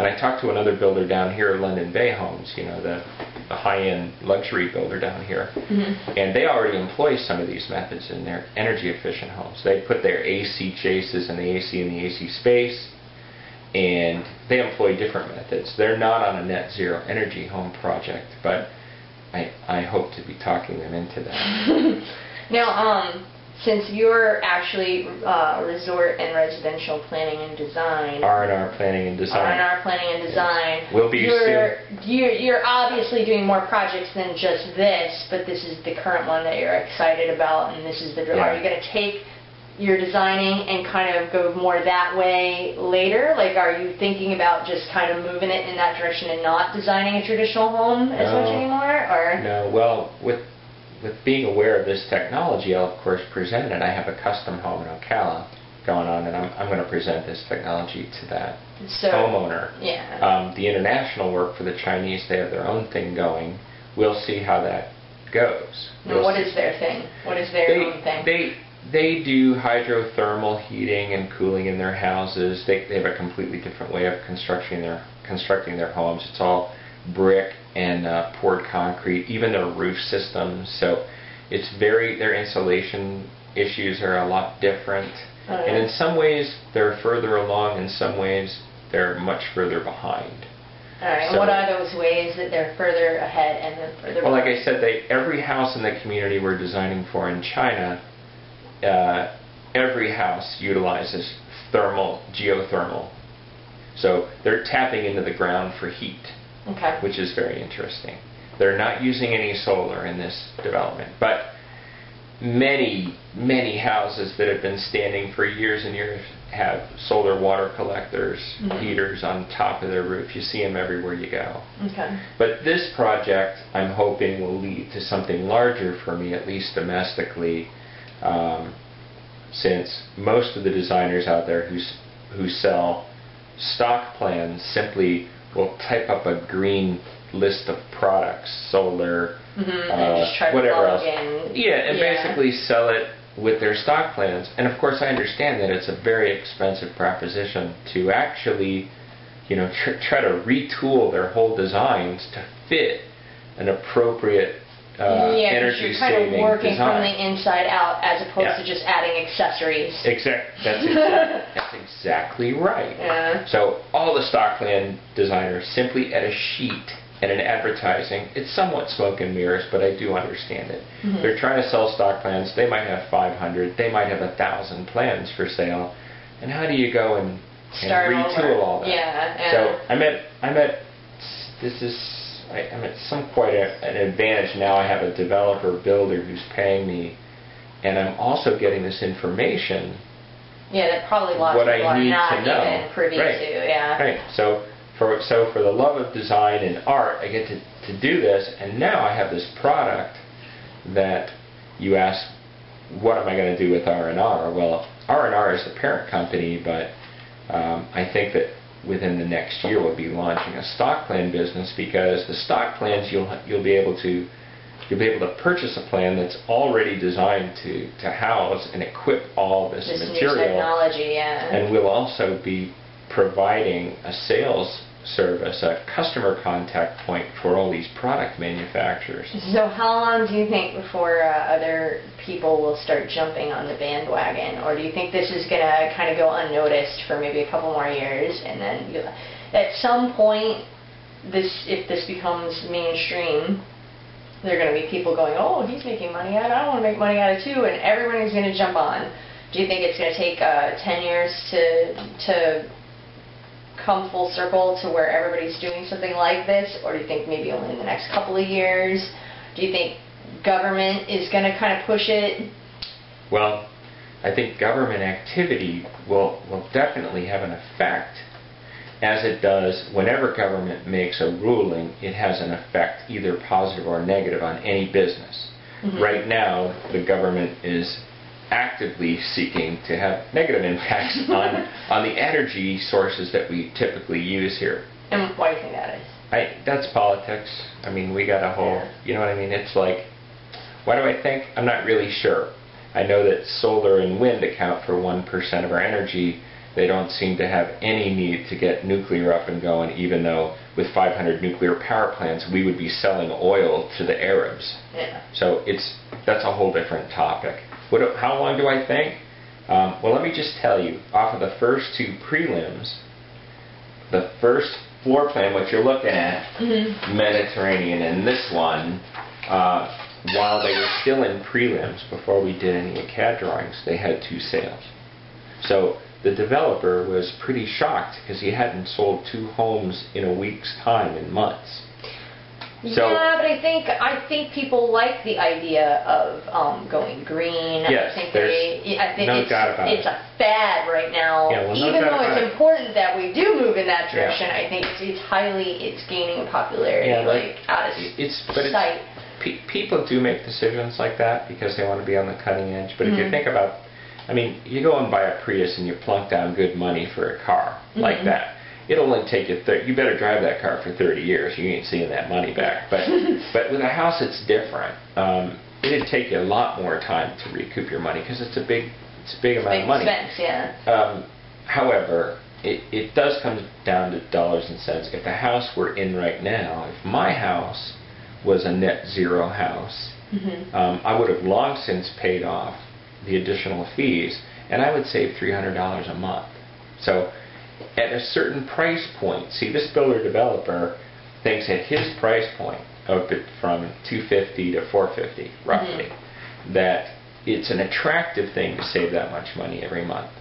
And I talked to another builder down here, London Bay Homes, you know, the high-end luxury builder down here. And they already employ some of these methods in their energy-efficient homes. They put their AC chases and the AC in the AC space, and they employ different methods. They're not on a net zero energy home project, but I hope to be talking them into that. Now, since you're actually resort and residential planning and design, R&R planning and design. R&R planning and design. Will be you're obviously doing more projects than just this, but this is the current one that you're excited about, and this is the. Yeah. Are you going to take your designing and kind of go more that way later? Like, are you thinking about just kind of moving it in that direction and not designing a traditional home as much anymore, or? No. Well, with being aware of this technology, I'll of course present it. I have a custom home in Ocala going on, and I'm going to present this technology to that homeowner. Yeah. The international work for the Chinese, they have their own thing going. We'll see how that goes. Now, what is their thing? What is their own thing? They do hydrothermal heating and cooling in their houses. They have a completely different way of constructing their homes. It's all brick and poured concrete, even their roof systems. So it's their insulation issues are a lot different. And in some ways they're further along, in some ways they're much further behind. Alright, and what are those ways that they're further ahead and then further behind? Well, like I said, every house in the community we're designing for in China, every house utilizes geothermal. So they're tapping into the ground for heat. Okay. Which is very interesting. They're not using any solar in this development, but many, many houses that have been standing for years and years have solar water collectors, heaters on top of their roof. You see them everywhere you go. Okay. But this project, I'm hoping, will lead to something larger for me, at least domestically, since most of the designers out there who sell stock plans simply will type up a green list of products, solar, whatever else. And basically sell it with their stock plans. And of course I understand that it's a very expensive proposition to actually, you know, try to retool their whole designs to fit an appropriate energy you're kind saving of working design from the inside out as opposed to just adding accessories. That's exactly right. Yeah. So all the stock plan designers simply add a sheet and an advertising. It's somewhat smoke and mirrors, but I do understand it. They're trying to sell stock plans. They might have 500. They might have 1,000 plans for sale. And how do you go and retool all that? Yeah. So I'm at quite an advantage now. I have a developer builder who's paying me, and I'm also getting this information. Yeah, that probably lots of people are not even privy to. Yeah. Right. So for the love of design and art, I get to do this, and now I have this product that you ask, what am I going to do with R&R? Well, R&R is the parent company, but I think that within the next year we'll be launching a stock plan business, because the stock plans you'll be able to purchase a plan that's already designed to house and equip all this material. New technology, And we'll also be providing a sales service, a customer contact point for all these product manufacturers. So how long do you think before other people will start jumping on the bandwagon? Or do you think this is going to kind of go unnoticed for maybe a couple more years, and then at some point, if this becomes mainstream, there are going to be people going, oh, he's making money out of it, I want to make money out of it too, and everybody's going to jump on. Do you think it's going to take 10 years to come full circle to where everybody's doing something like this, or do you think maybe only in the next couple of years? Do you think government is going to kind of push it? Well, I think government activity will definitely have an effect, as it does whenever government makes a ruling. It has an effect, either positive or negative, on any business. Right now, the government is actively seeking to have negative impacts on the energy sources that we typically use here. And why do you think that is? That's politics. I mean, we got a whole, you know what I mean? It's like, why do I think? I'm not really sure. I know that solar and wind account for 1% of our energy, They don't seem to have any need to get nuclear up and going, even though with 500 nuclear power plants, we would be selling oil to the Arabs. Yeah. So that's a whole different topic. How long do I think? Well, let me just tell you, off of the first two prelims, the first floor plan, what you're looking at, Mediterranean, and this one, while they were still in prelims, before we did any CAD drawings, they had 2 sales. So the developer was pretty shocked because he hadn't sold 2 homes in a week's time in months. So, yeah, but I think people like the idea of going green. Yes, I think no doubt about it's it. a fad right now. Yeah, well, no even doubt though about it's it. important that we do move in that direction, Yeah. I think it's gaining popularity, out of sight. People do make decisions like that because they want to be on the cutting edge. But if you think about, I mean, you go and buy a Prius and you plunk down good money for a car like that. It'll only take you you better drive that car for 30 years. You ain't seeing that money back. But with a house, it's different. It'd take you a lot more time to recoup your money because it's a big amount of money. Expense, yeah. However, it does come down to dollars and cents. If the house we're in right now, if my house was a net zero house, I would have long since paid off the additional fees, and I would save $300 a month. So at a certain price point, see, this builder-developer thinks at his price point, up it from $250 to $450 roughly, that it's an attractive thing to save that much money every month.